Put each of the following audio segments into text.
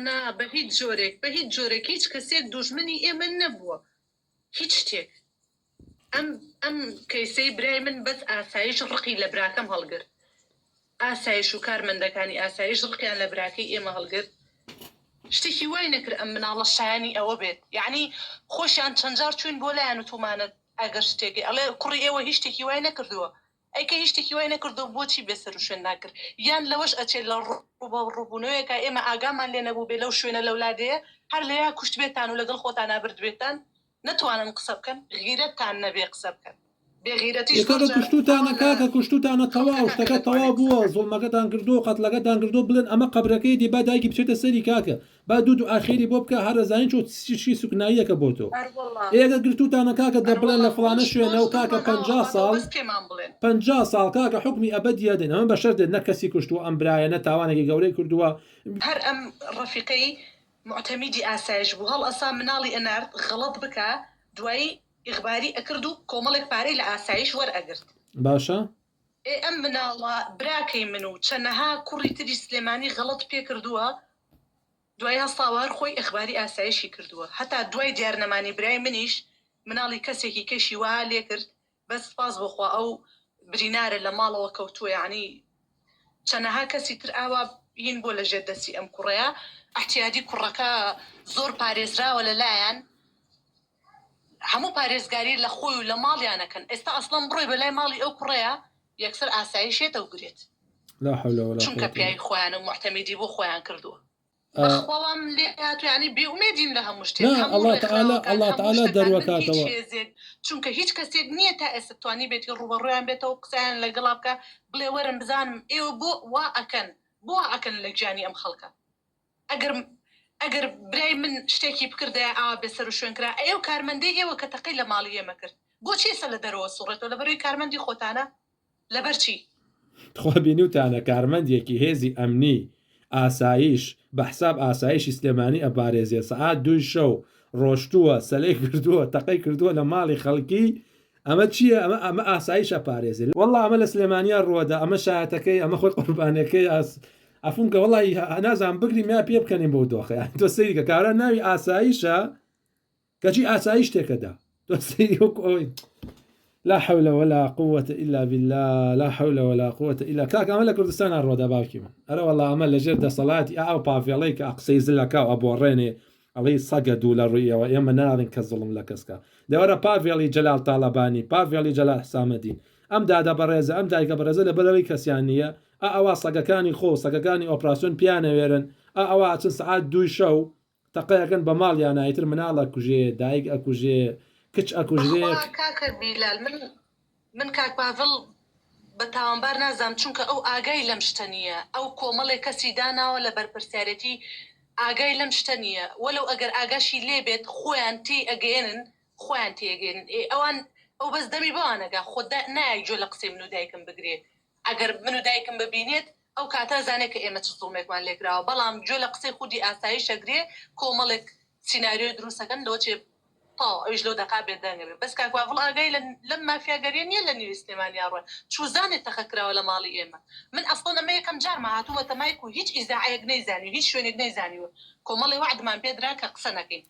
نا بە هیچ جۆرێک هیچ کەسێک دوژمنی ئێمە نەبووە هیچ شتێک ئەم کەیسەی برای من بەس ئاسایش ڕقی لە براکەم هەڵگرت ئاسایش و کارمەندەکانی ئاسایش ڕقیان لە براکەی ئێمە هەڵگرت شتێکی وای نەکرد ئەم مناڵە شایانی ئەوە بێت یعنی خۆشیان چەند جار چوین بۆ لایەن و تومانەت ئەگەر شتێکی ئەڵێ کوڕی ئێوە هیچ شتێکی وای نەکردووە ئەیکە هیچ شتێکی وای نەکردو بۆچی بێسەر و شوێن ناکرد یان لەوەش ئەچێت لە ڕووبوونەوەیەکە ئێمە ئاگامان لێ نەبوو بێ لەو شوێنە لەولادەیە هەر لەیا کوشت بێتان و لەگەڵ خۆتان نابرد بێتان نەتوانن قسە بکەن غیرەتتان نەبێ قسە بکەن کوشتوتانە کاکە کوشتوتانە تەواو شتەکە تەواو بووە زۆڵمەکەتان کردو قەتلەکەتان کردو بڵێن ئەمە قەبرەکەی دی با دایکی بچێتە سەری کاکە با دوو ئاخیری بۆ بکە هەرەزانین چۆ چی سوکناییەکە بۆ تۆ ئێگە گرتوتانە کاکە دەبڵێن لە فڵانە شوێنە و کاکە 50 ساڵ کاکە حکمی ئەبەدیە دێن ئەمە بەشەر دێت نە کەسی کوشتووە ئەم برایەنە تاوانێکی گەورەی کردووە هەر ئەم ڕەفیقەی معتەمیدی ئاسایش بوو هەڵ ئەسا مناڵی ئەنارد غەڵەت بکە دوایی ئیغباری ئەکرد و کۆمەڵێک پارەی لە ئاسایش وەرئەگرت باشە ئەم مناڵە براکەی من و چەنەها کوڕی تری سلێمانی غەڵەت پێ کردووە دوای هەستاوار خۆی ئیخباری ئاسایشی کردووە هەتا دوای دیارنەمانی برای منیش مناڵی کەسێکی کەشی وا لێ کرد بەس سپاس بخوا ئەو برینارە لە ماڵەوە کەوتووە یعنی چەنەها کەسی تر ئاوا هین بۆ لە ژێر دەستی ئەم کوڕەیە احتیادی کوڕەکە زۆر پارێزراوە لەلایەن هەموو پارێزگاری لە خۆی و لە ماڵیانەکەن ئێستا ئەسڵم بڕۆی بەلای ماڵی ئەو کوڕەیە یەکسەر ئاسایشێتە و گرێت چونکە پیاوی خۆیان و محتەمیدی بۆ خۆیان کردووە بەخواوام لێ هاتویانی بێئومێدین لە هەموو شتێک الله تعالی دەروەکاتەوە چونکە هیچ کەسێک نییە تا ئێستا توانی بێتی ڕوبەڕۆیان بێتەوە قسەیان لەگەڵا بکە بڵێ وەرن بزانم ئێوە بۆ وا ئەکەن لە گیانی ئەم خەڵکە ئەگەر برای من شتێکی بکردای ئاوا بێسەر و شوێنکرا ئێوە کارمەندەی ئێوە کە تەقەی لە ماڵی ئێمە کرد بۆچی ئێستا لە دەرەوە سوڕێتەوە لەبەروی کارمەندی خۆتانە لەبەر چی خوا بینیوتانە کارمەندێکی هێزی ئەمنی ئاسایش بە حساب ئاسایشی سلێمانی ئەپارێزیە سەعات 2 شەو ڕۆشتووە سەلەی کردووە تەقەی کردووە لە ماڵی خەڵکی ئەمە چییە ئەمە ئاسایش ئەپارێزی وەڵڵا ئەمە لە سلێمانیا ڕووەدا ئەمە شایەتەکەی ئەمە خۆی قوربانەکەی ئەفونکە وڵی نازان بگری ما پێ بکەنیم بۆ دۆخەیان تۆ سەیریکە کارە ناوی ئاسایشە کەچی ئاسایش تێکەدا تۆ سەیری ئەوی لا حول ولا قوة إلا بالله لا حول ولا قوة إلا كاك أمل كردستان الرودا باوكي من أرى والله أمل لجرد صلاتي أو بافيليك أقصي زلكا وأبو ريني علي صقدوا للرؤية ويما ناظن كالظلم لكسكا دورا بافيلي جلال طالباني بافيلي جلال حسام الدين أم دادا بريزة أم دايكا بريزة لبلوي كسيانية أوا صقكاني خو صقكاني أوبراسيون بيانا ويرن أوا أتن ساعات 2 شو تقيقن بمال يعني يتر منال أكوجي دايق أكوجي كتش أكوجي كاك بيلال من كاك بافل بەتاوانبار نازام چونکە ئەو ئاگای لەم شتە نییە ئەو کۆمەڵێک کەسی داناوە لە بەرپرسیارەتی ئاگای لەم شتە نییە وەلو ئەگەر ئاگاشی لێبێت خۆیان تێئەگەێنن ئەوان ئەو بەس دەمی بەوانەگا خۆدا نایە جۆ لە قسەی من و دایکم بگرێت ئەگەر من و دایکم ببینێت ئەو کاتە زانێت کە ئێمە چ زوڵمێکمان لێکراوە بەڵام جۆ لە قسەی خودی ئاسایش ئەگرێ کۆمەڵێک سیناریۆی دروستەکەن لەوەچێ ئەوش لەو دەقا بێدەنگەبێت بەس کاکوافڵ ئاگای لەم مافیاگەریە نییە لە نیوی سلێمانی ڕۆ چوزانێت تەخەکراوە لە ماڵی ئێمە من ئەسڵ ئەمە یەکەم جارمە هاتووە تەمایک و هیچ ئیزاعەیەک نەیزانی هیچ شوێنێک نەیزانیوە کۆمەڵی وعدمان پێدرا کە قسە نەکەین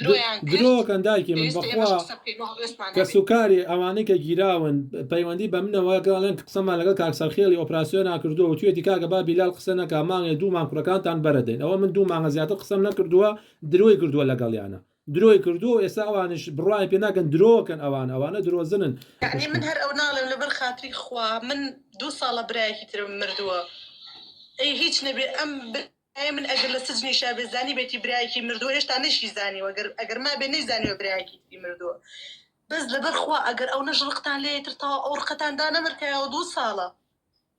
درۆکەن دایکی من بەخوا کە سوکاری ئەوانەی کە گیراون پەیوەندی بە منەوە گەڵێن قسەمان لەگەڵ کاکسەرخێڵی ئۆپراسیۆن ناکردووە و توێتی کاکە با بیلال قسە نەکا مانگێ 2 مانگ کوڕەکانتان بەرەدەین ئەوە من 2 مانگە زیاتر قسەم نەکردووە درۆی کردووە لەگەڵیانە درۆی کردو ئێستا ئەوانش بڕای پێ ناکەن درۆکەن ئەوانە درۆزنن من هەر ئەو ناڵێم لەبەر خاتری خوا من 2 ساڵە برایەکی ترم مردووە ئەی هیچ نەبێ ئەم من ئەگەر لە سجنی شابێزانی بێتی برایەکی مردووە هێشتا نەشی زانیوە ئەگەر ما بێ نەیزانیوە برایەکی مردووە بەس لەبەر خوا ئەگەر ئەو نەش ڕقتان لێتر تاوە ئەو ڕقەتاندا نەمرکایەوە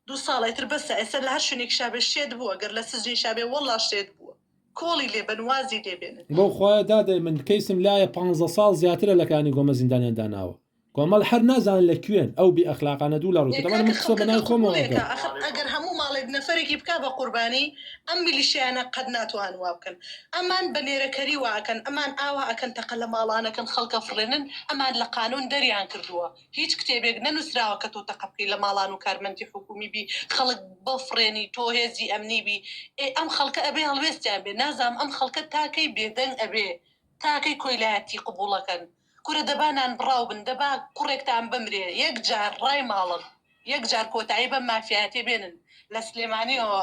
2 ساڵە تر بەسە ئێستا لە هەر شوێنێک شابێ شێت بووە ئەگەر لە سجنی شابێ وەڵا شێت بووە کۆڵی لێ بنوازی لێبێنن بۆ خۆیان دادەی من کەیسم لایە 15 ساڵ زیاترە لەکانی گۆمە زیندانیان داناوە کۆمەڵ هەر نازانن لە کوێن ئەو بی ئەخلاقانە دوو لە ڕووکەمان من قسە بەناو خۆمەوە ئەگەر هەموو ماڵێ نەفرێکی بکە بە قوربانی ئەم میلیشیانە قەت ناتوان وا بکەن ئەمان بە نێرەکەری واکەن ئەمان ئاوا ئەکەن تەقە لە ماڵانەکەن خەڵکە فڕێنن ئەمان لە قانون دەریان کردووە هیچ کتێبێک نەنووسراوە کە تۆ تەقە بکەی لە ماڵان و کارمەندی حکومی بی خەڵک بفڕێنی تۆ هێزی ئەمنی بی ئەم خەڵکە ئەبێ هەڵوێستیان بێ نازام ئەم خەڵکە تاکەی بێدەنگ ئەبێ تاکەی کۆیلایەتی قبوڵەکەن کورە دەبانان بڕاو بن دەبا کوڕێکتان بمرێ یەک جار ڕای ماڵن یەک جار کۆتایی بە مافیاتێ بێنن لە سلێمانیەوە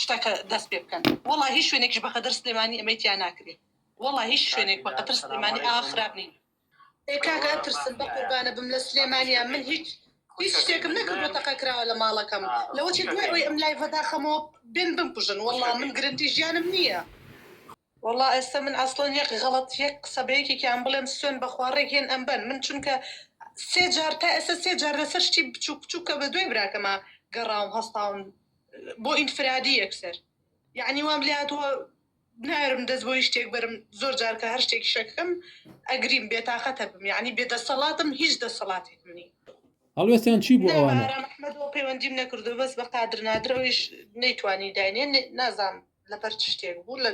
شتەکە دەست پێ بکەن وەڵا هیچ شوێنێکی بەقەدر سلێمانی ئەمەیتیان ناکرێت وەڵا هیچ شوێنێک بەقەدر سلێمانی ئاخراب نین کاکە ئەترسن بە قوربانە بم لە سلێمانیان من هیچ شتێکم نەکردوە تەقە کراوە لە ماڵەکەم لەوەی دوای ئەوی ئەم لای ڤەداخەمەوە بێن بمکوژن وەڵا من گرنتی ژیانم نییە والله ئێستا من ئەسڵەن یەک غەڵەت یەک قسەبەیەکێکیان بڵێم سوێن بەخوارڕێک هێن ئەم بن من چونکە سێ جار تا ئێستا سێ جار لەسەر شتی بچووک بچووکە بە دوای براکەمە گەڕاوم هەستاون بۆ ئینفرادی یەکسەر یعنی وام لێ هاتووە نارم دەست بۆی شتێک بەرم زۆر جار کە هەر شتێکی شەکەم ئەگریم بێتاقەتە بم یعنی بێدەسەڵاتم هیچ دەسەڵاتێکم نی هەڵوێستیان چی بوو ئەوانە ئەحمەدەوە پەیوەندیم نەکردو بەس بە قادر نادرەوەیش نەیتوانی داینێ نازام لەبەر چ شتێک بوو لە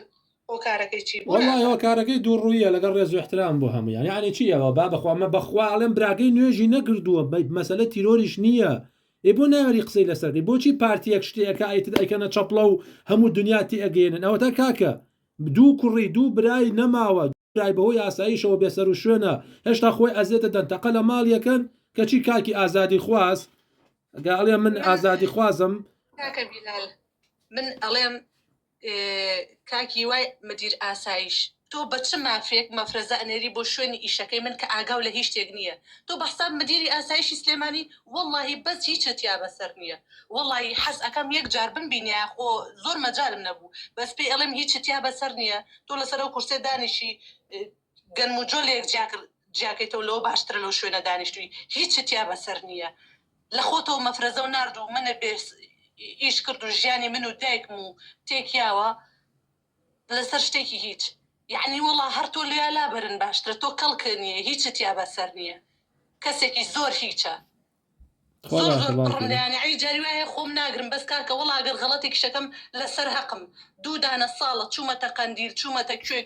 کارەکەی چی والله ئەوە کارەکەی دووڕوویە لەگەڵ ڕێز و احترام بۆ هەموو یعنی چی ئەوە با بەخوامە بەخوا ئەڵێم براکەی نوێژی نەکردووە مەسەلە تیرۆریش نییە بۆ ناوەری قسەی لەسەردی بۆچی پارتیەک شتێکە ئایتر ئەیکەنە چەپڵە و هەموو دنیاتی ئەگەێنن ئەوە تا کاکە دوو کوڕی دوو برای نەماوە برای بەهۆی ئاساییشەوە بێسەر و شوێنە هێشتا خۆی ئەزێتە دەنتەقە لە ماڵیەکەن کەچی کاکی ئازادی خواست ئەڵێ من ئازادی خوازم کاکە بیلال من ئەڵێم کاکی وای مدیر ئاسایش تۆ بە چ مافێک مەفرەزە ئەنێری بۆ شوێنی ئیشەکەی من کە ئاگاو لە هیچ شتێک نییە تۆ بەحساب مدیری ئاسایشی سلێمانی وەڵڵاهی بەس هیچەتیا بەسەر نییە وەڵڵاهی حەز ئەەکەم یەک جار بنبینە خۆ زۆر مەجالم نەبوو بەس پێی ئەڵێم هیچەتیا بەسەر نییە تۆ لەسەر ئەو کورسێ دانیشی گەنم و جۆلێک جیاکەیتەوە لەوە باشترە لەو شوێنە دانیشتووی هیچەتیا بەسەر نییە لە خۆتەوە مەفرەزە و ناردوو منە بێس ئیش کرد و ژیانی من و دایکم و تێکیاوە لەسەر شتێکی هیچ یعنی وەڵا هەر تۆ لێ لابەرن باشترە تۆ کەڵکە نییە هیچت یا بەسەر نییە کەسێکی زۆر هیچە زۆر زۆر بڕمدایانی ئەی جاری وایە خۆم ناگرم بەس کاکە وەڵا ئەگەر غەڵەتێکی شەکەم لەسەر حەقم دوو دانە ساڵە چوومەتە قەندیل چوومەتە کوێ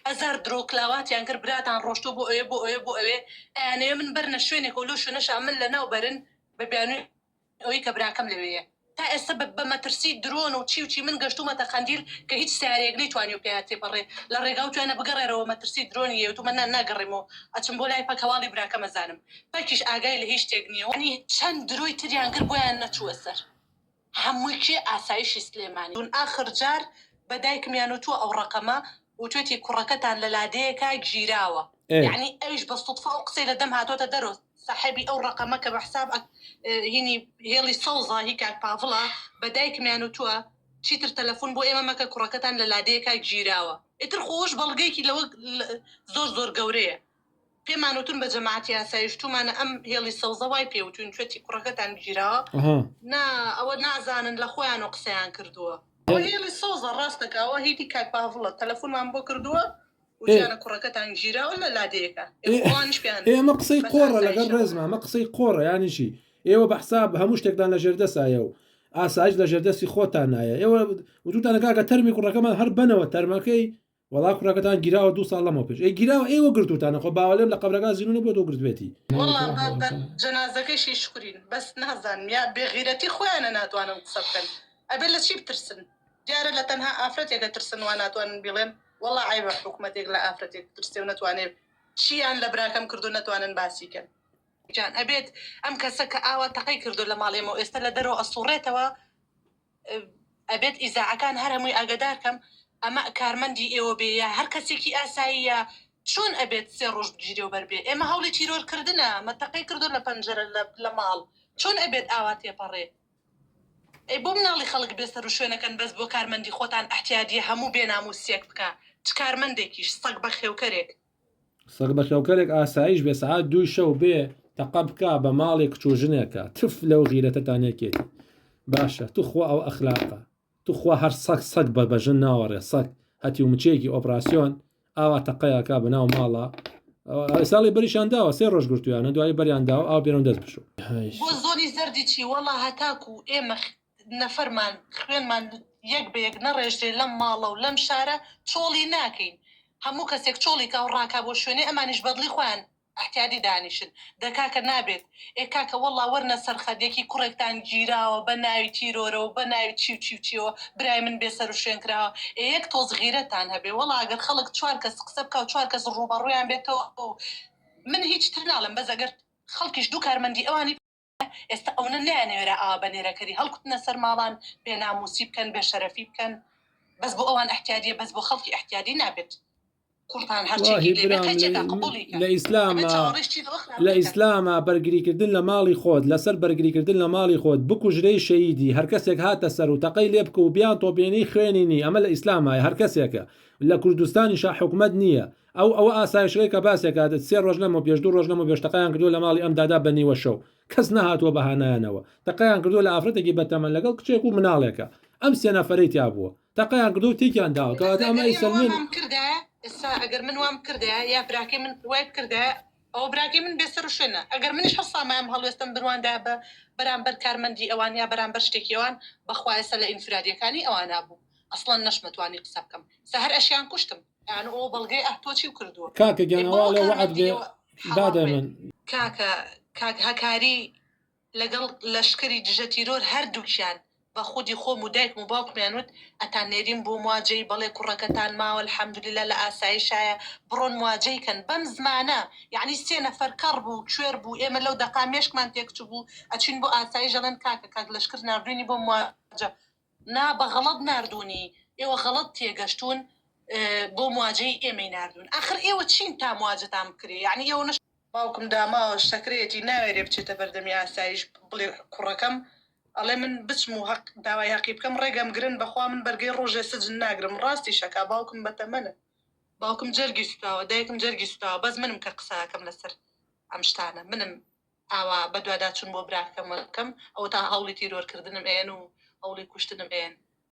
هەزار درۆ کلاواتیان کرد براتان ڕۆشتۆ بۆ ئەوێ بۆ ئەوێ ئەیانەیە من بەرنە شوێنێک و لۆ شوێنەشا من لە ناو بەرن بە بیانووی ئەوەی کە براکەم لەوەیە تا ئێستا بە مەترسی درۆن و چی من گەشتومەتە قەندیل کە هیچ سیارێک نەیتوانی و پێیان تێپەڕێ لە ڕێگا و توانە بگەڕێرەوە مەترسی درۆنی یەوتومە ناگەڕێمەوە ئەچم بۆ لای پەکەواڵی براکەمە زانم پاکیش ئاگای لە هیچ شتێک نییە وانی چەند درۆی تریان کرد بۆیان نەچووە سەر هەمووی کێ ئاسایشی سلێمانی دون ئاخر جار بە دایکمیان وتووە ئەو ڕقەمە وتوێتی کوڕەکەتان لە لادەیەکە گیراوە یعنی ئەویش بە سوتفا و قسەی لە دەم هاتۆتە دەرۆ صاحبی ئەو ڕقەمە کە بە حساب هینی هێڵی سەوزە هی کاک پاڤڵە بە دایکمیان وتووە چیتر تەلەفۆن بۆ ئێمە مەکە کوڕەکەتان لە لادەیەکە گیراوە ئیتر خۆش بەڵگەیەکی لەوە زۆر گەورەیە پێمان وتون بە جەماعەتی ئاسایشتومانە ئەم هێڵی سەوزە وای پێوتون توێتی کوڕەکەتان گیراوە نا ئەوە نازانن لە خۆیان و قسەیان کردووە هێڵی سەوزە ڕاستەکەەوە هیتی کاک پاڤڵە تەلەفۆنمان بۆ کردووە وجانە کوڕەکەتان گیراوە لە لادەیەکە ئێمە قسەی قۆڕە لەگەڵ ڕێزمە ئەمە قسەی قۆڕە یانیشی ئێوە بە حساب هەموو شتێکدان لە ژێردەسایە و ئاسایش لە ژێردەستی خۆتان نایە ئێوە وتوتانەکە تەرمی کوڕەکەمان هەر بنەوە تەرمەکەی وەڵا کوڕەکەتان گیراوە 2 ساڵ لەمەوە پێش گیراوە ئێوە گرتوتانە خۆ باوەڵێم لە قەبرەکە زیینونە بۆ تۆ گرتوێتی جەنازەکەیشی شکرین بەس نازانم یا بێغیرەتی خۆیانە ناتوانم قسە بکەن ئەبێ لە چی بترسن دیارە لە تەنها ئافرەتێکە ترسن وان ناتوانن بڵێن والله عیبە حکومەتێک لە ئافرەتێک ترسێ و نتوانێت چیان لە براکەم کردو نتوانن باسیکەن جان ئەبێت ئەم کەسە کە ئاوا تەقەی کردو لە ماڵێمەوە ئێستا لە دەرەوە ئەسوڕێتەوە ئەبێت ئیزاعەکان هەر هەمووی ئاگدارکەم ئەمە کارمەندی ئێوە بێ یا هەر کەسێکی ئاساییە چۆن ئەبێت 3 ڕۆژ بگیرێ و بەربێ ئێمە هەوڵی تیرۆرکردنە مەتەقەی کردو لە پەنجەرە لە ماڵ چۆن ئەبێت ئاوا تێپەڕێ بۆ مناڵی خەڵک بێسەر و شوێنەکەن بەس بۆ کارمەندی خۆتان احتیاجی هەموو بێناموسیەک بکە چ کارمەندێکیش سەگ بە خێوکەرێک سەگ بە خێوکەرێک ئاسایش بێ سەعات 2 شەو بێ تەقە بکە بە ماڵێک کچۆژنێکە تف لەو غیرەتەتانێکێتی باشە توخوا ئەو ئەخلاقە توخوا هەر سەگ بە بەژن ناوەڕێ سەگ هەتی و مچێکی ئۆپراسیۆن ئاوا تەقەیەکە بەناو ماڵە ساڵی بەریشان داوە 3 ڕۆژ گرتویانە دوای بەریان داوە ئاو بێنەوە دەست بشو بۆ زۆری زەردی چی وەڵا هەتاکو ئێمە نەفەرمان خوێنمان یەک بە یەک نەڕێژرێ لەم ماڵە و لەم شارە چۆڵی ناکەین هەموو کەسێک چۆڵی کا و ڕاکا بۆ شوێنێ ئەمانیش بەدڵی خۆیان احتیادی دانیشن دەکاکە نابێت کاکە وەڵا وەرنە سەرخەدێکی کوڕێکتان گیراوە بە ناوی تیرۆرە و بە ناوی چیوچیوچیەوە برای من بێسەر و شوێنکراوە یەک تۆز غیرەتان هەبێ وەڵا ئەگەر خەڵک چوار کەس قسە بکە و چوار کەس ڕوبەڕوویان بێتەوە من هیچ تر ناڵم بەس ئەگەر خەڵکیش دوو کارمەندی ئەوانی ئێستا ئەوە نانەوێرە ئا بەنێرەکەری هەڵکوتنە سەر ماڵان بێناموسی بکەن بێ شەرەفی بکەن بەس بۆ ئەوان احتیادیە بەس بۆ خەڵکی احتیادی نابێت قورتان هەرچێکی لێبێت هەرچێکە قبوڵی لە ئیسلامە بەرگریکردن لە ماڵی خۆت لەسەر بەرگریکردن لە ماڵی خۆت بکوژرەی شەیدی هەر کەسێک هاتە سەر و تەقەی لێ بکە و بیان تۆپێنەی خوێنینی ئەمە لە ئیسلامایە هەر کەسێکە لە کوردستانی شا حکومت نییە ئەوە ئاسایشەکەی کە باسێکاتت 3 ڕۆژ لەمە پێش 2 ڕۆژ لەمە بێشتەقەیان کردو لە ماڵی ئەم دادا بەنیوە شەو کەس نەهاتووە بەهانایانەوە تەقەیان کردو لە ئافرەتێکی بەتەمەن لەگەڵ کچێک و مناڵێکە ئەم 3 نەفەرەی تیا بووە تەقەیان کردو تێکیان داوە کەواتە ئەمە ئیسلمین ئێستا ئەگەر من وام کردە یا براکەی من وای کردە ئەو براکەی من بێسەر و شوێنە ئەگەر منیش هەسامایم هەڵوێستم برواندا بە بەرامبەر کارمەندی ئەوان یا بەرامبەر شتێکی ئەوان بەخوایسە لە ئینفرادیەکانی ئەوان نابوو ئەسڵەن نەشمەتوانی قسە بکەم سەهەر ئەشیان کوشتم یان ئەو بەڵگەی ئەتۆچی و کردووە کاکە گیانەوە لە وعد بێ دادە من کاک هەکاری لەگەڵ لەشکری دژە تیرۆر هەردووکیان بە خودی خۆم و دایک و باوکمیانوت ئەتان نێریم بۆ مواجهی بەڵێ کوڕەکەتان ماوە الحەمدولillah لە ئاسایشایە بڕۆن مواجهیکەن بەم زمانە یعنی 3 نەفەر کەڕ بوو کوێر بوو ئێمە لەو دەقامێشکمان تێکچوو بوو ئەچین بۆ ئاسایش ژەڵەن کاک لەشکر نردوینی بۆ مواجه نا بە غەڵەت نردوونی ئێوە غەڵەت تێگەشتون بۆ مواجهی ئێمەی نردوون آخر ئێوە چین تا مواجهتان بکرێ یعنی ئێوە نش باوکم داماوە شتەکرێتی ناوێرێ بچێتە بەردەمی ئاسایش بڵێ کوڕەکەم ئەڵێ من بچم و حق داوای حەقی بکەم ڕێگەم گرن بەخوا من بەرگەی ڕۆژێ سجن ناگرم ڕاستی شەکا باوکم بەتەمەنە باوکم جەرگی سوتاوە دایکم جەرگی سوتاوە بەس منم کە قساکەم لەسەر ئەم شتانە منم ئاوا بە دووادا چون بۆ براکەمەکەم ئەو تا هەوڵی تیرۆرکردنم ئێن و هەوڵی کوشتنم ئێن